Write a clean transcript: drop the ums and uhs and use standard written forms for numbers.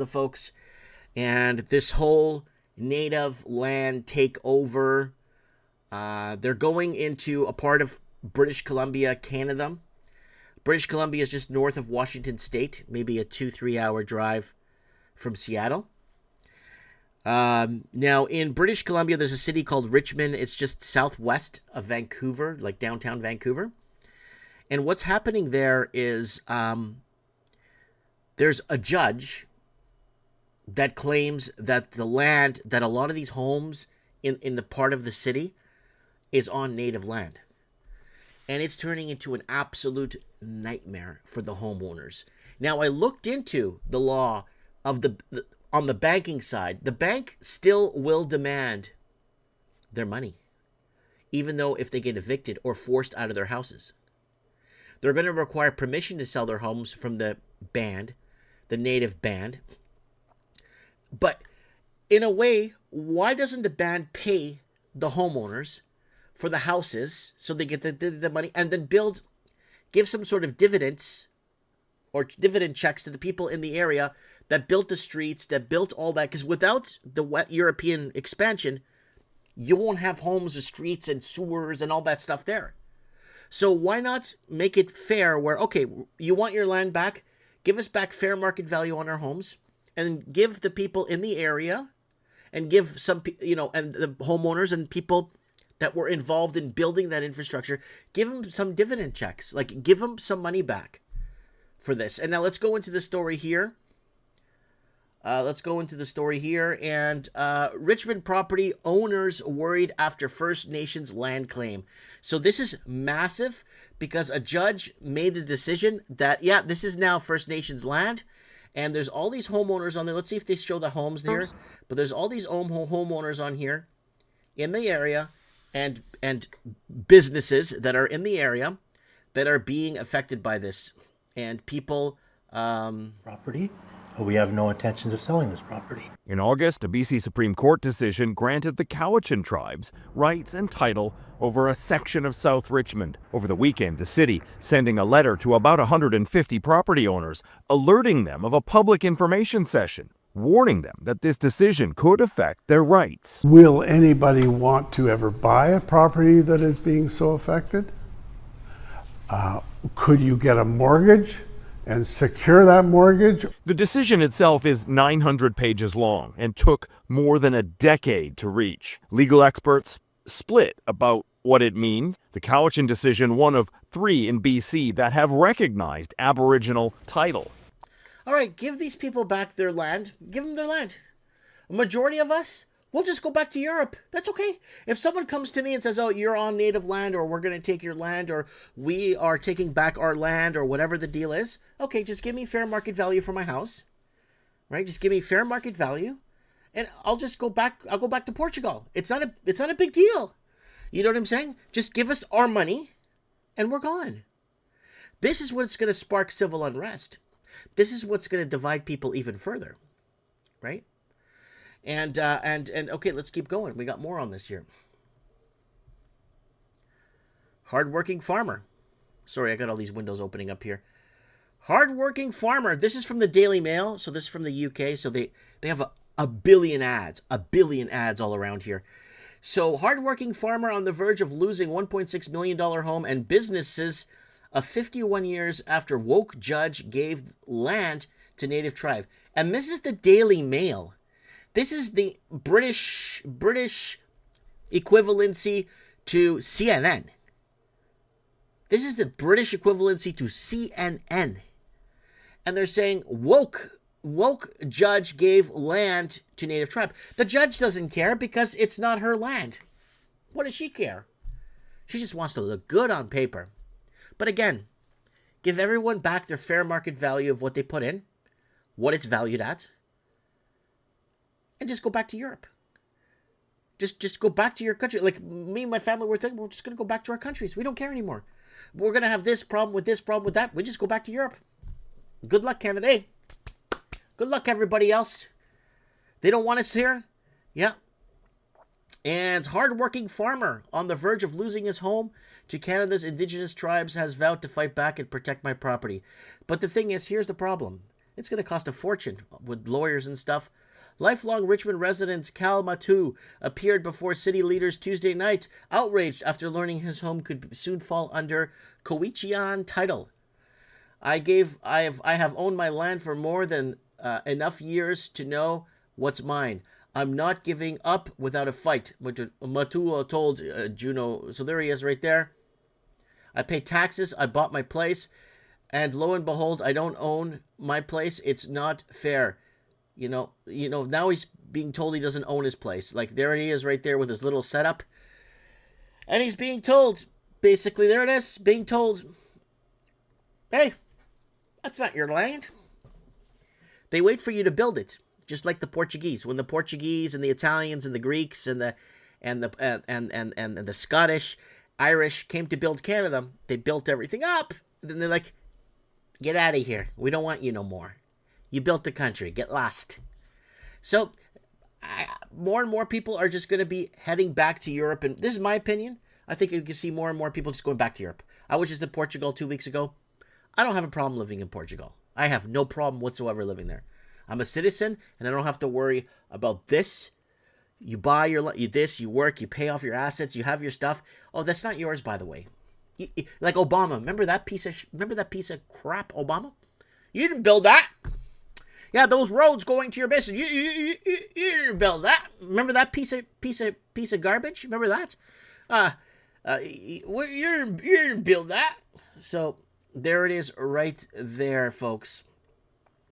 the folks, and this whole native land takeover. They're going into a part of British Columbia, Canada. British Columbia is just north of Washington State, maybe a 2-3 hour drive from Seattle. Now, in British Columbia, there's a city called Richmond. It's just southwest of Vancouver, like downtown Vancouver. And what's happening there is there's a judge that claims that the land, that a lot of these homes in the part of the city is on native land. And it's turning into an absolute nightmare for the homeowners. Now, I looked into the law of on the banking side. The bank still will demand their money, even though if they get evicted or forced out of their houses. They're going to require permission to sell their homes from the band, the native band. But in a way, why doesn't the band pay the homeowners for the houses so they get the money, and then give some sort of dividends or dividend checks to the people in the area that built the streets, that built all that? Because without the European expansion, you won't have homes or streets and sewers and all that stuff there. So why not make it fair where, okay, you want your land back, give us back fair market value on our homes, and give the people in the area, and give some, and the homeowners and people that were involved in building that infrastructure, give them some dividend checks, like give them some money back for this. And now let's go into the story here. And Richmond property owners worried after First Nations land claim. So this is massive because a judge made the decision that, yeah, this is now First Nations land. And there's all these homeowners on there. Let's see if they show the homes there. But there's all these homeowners on here in the area, and businesses that are in the area that are being affected by this. And people... property. We have no intentions of selling this property. In August, a BC Supreme Court decision granted the Cowichan tribes rights and title over a section of South Richmond. Over the weekend, the city sending a letter to about 150 property owners, alerting them of a public information session, warning them that this decision could affect their rights. Will anybody want to ever buy a property that is being so affected? Could you get a mortgage and secure that mortgage? The decision itself is 900 pages long and took more than a decade to reach. Legal experts split about what it means. The Cowichan decision, one of 3 in BC that have recognized Aboriginal title. All right, give these people back their land. Give them their land. A majority of us, we'll just go back to Europe. That's okay. If someone comes to me and says, oh, you're on native land, or we're going to take your land, or we are taking back our land, or whatever the deal is, okay, just give me fair market value for my house, right? Just give me fair market value, and I'll just go back. I'll go back to Portugal. It's not a big deal. You know what I'm saying? Just give us our money, and we're gone. This is what's going to spark civil unrest. This is what's going to divide people even further, right? And okay, let's keep going. We got more on this here. Hardworking farmer. Sorry, I got all these windows opening up here. Hardworking farmer. This is from the Daily Mail. So this is from the UK. So they have a billion ads all around here. So hardworking farmer on the verge of losing $1.6 million home and businesses of 51 years after woke judge gave land to native tribe. And this is the Daily Mail. This is the British equivalency to CNN. This is the British equivalency to CNN. And they're saying woke judge gave land to native tribe. The judge doesn't care because it's not her land. What does she care? She just wants to look good on paper. But again, give everyone back their fair market value of what they put in, what it's valued at, and just go back to Europe. Just go back to your country. Like me and my family were thinking, we're just going to go back to our countries. We don't care anymore. We're going to have this problem with that. We just go back to Europe. Good luck, Canada. Hey, good luck, everybody else. They don't want us here. Yeah. And hardworking farmer on the verge of losing his home to Canada's Indigenous tribes has vowed to fight back and protect my property. But the thing is, here's the problem. It's going to cost a fortune with lawyers and stuff. Lifelong Richmond resident Cal Matu appeared before city leaders Tuesday night, outraged after learning his home could soon fall under Cowichian title. I have owned my land for more than enough years to know what's mine. I'm not giving up without a fight, Matu told Juno. So there he is right there. I pay taxes. I bought my place. And lo and behold, I don't own my place. It's not fair. You know, now he's being told he doesn't own his place. Like, there he is right there with his little setup. And he's being told, basically, there it is, being told, hey, that's not your land. They wait for you to build it, just like the Portuguese. When the Portuguese and the Italians and the Greeks and the Scottish, Irish came to build Canada, they built everything up. And then they're like, get out of here. We don't want you no more. You built the country. Get lost. So, more and more people are just going to be heading back to Europe. And this is my opinion. I think you can see more and more people just going back to Europe. I was just in Portugal 2 weeks ago. I don't have a problem living in Portugal. I have no problem whatsoever living there. I'm a citizen, and I don't have to worry about this. You buy you work, you pay off your assets, you have your stuff. Oh, that's not yours, by the way. Like Obama. Remember that piece of crap, Obama? You didn't build that. Yeah, those roads going to your business. You didn't build that. Remember that piece of garbage? Remember that? You didn't build that. So there it is, right there, folks.